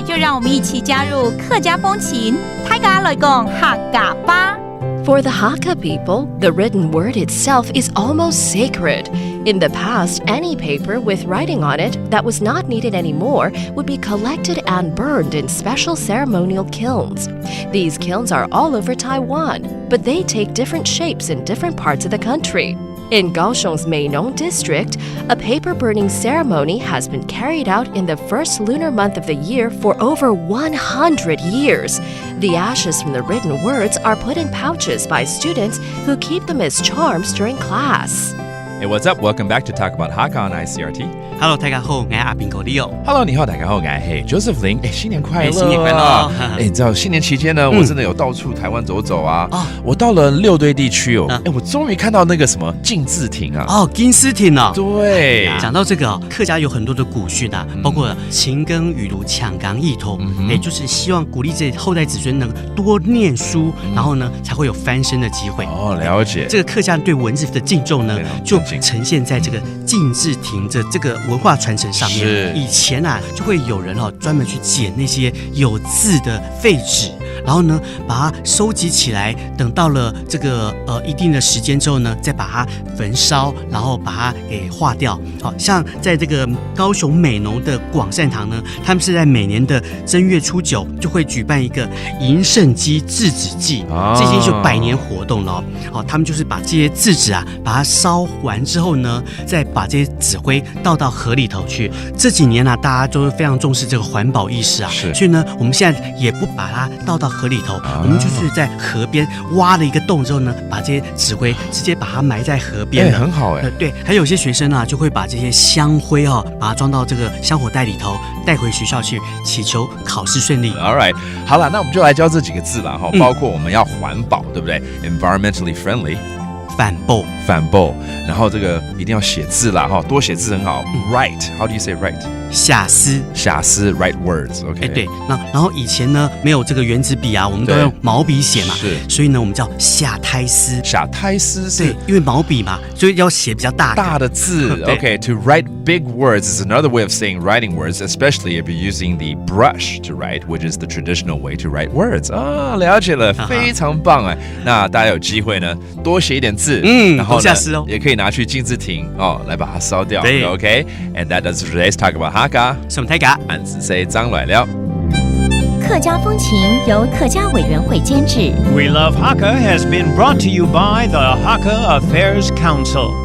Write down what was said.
就让我们一起加入客家风情，大家来讲客家吧。For the Hakka people, the written word itself is almost sacred. In the past, any paper with writing on it that was not needed anymore would be collected and burned in special ceremonial kilns. These kilns are all over Taiwan, but they take different shapes in different parts of the country. In Kaohsiung's Meinong district, a paper burning ceremony has been carried out in the first lunar month of the year for over 100 years. The ashes from the written words are put in pouches by students who keep them as charms during class. Hey, what's up? Welcome back to Talk About Hakka on ICRT.Hello， 大家好，我是阿宾狗 Leo。Hello， 你好，大家好，我是 Joseph Lin。新年快乐！新年快乐！你知道新年期间呢，我真的有到处台湾走走啊。我到了六堆地区哦，我终于看到那个什么金字亭啊。金丝亭啊。对。讲到这个客家有很多的古训啊，包括勤耕雨露、抢岗义头，就是希望鼓励这后代子孙能多念书，然后呢才会有翻身的机会。了解。这个客家人对文字的敬重呢，就呈现在这个金字亭的这个文化传承上面。以前啊，就会有人专门去捡那些有字的废纸，然后呢把它收集起来，等到了这个一定的时间之后呢，再把它焚烧，然后把它给化掉。好像在这个高雄美浓的广善堂呢，他们是在每年的正月初9就会举办一个迎圣基制纸祭，这已经就100年活动了。他们就是把这些字纸啊，把它烧完之后呢，再把这些纸灰倒到河里头去。这几年啊，大家都非常重视这个环保意识啊，所以呢，我们现在也不把它倒到河里头，我们就是在河边挖了一个洞之后呢，把这些纸灰直接把它埋在河边。很好对，还有些学生啊，就会把这些香灰把它装到这个香火袋里头，带回学校去，祈求考试顺利。All right， 好了，那我们就来教这几个字了哈，包括我们要环保，对不对 ？Environmentally friendly。反报，然后这个一定要写字啦哈，多写字很好。Write，how do you say write？ 写诗 ，write words。OK， 对，然后以前呢没有这个原子笔啊，我们都用毛笔写嘛，所以呢我们叫下胎诗。对，因为毛笔嘛，所以要写比较大的字。OK，to write big words is another way of saying writing words, especially if you're using the brush to write, which is the traditional way to write words. 了解了，非常棒哎。那大家有机会呢，多写一点字，然后呢，也可以拿去金字亭来把它烧掉。OK，and that does today's talk about Hakka。什么大家？俺是谁张来了。客家风情由客家委员会监制。We Love Hakka has been brought to you by the Hakka Affairs Council.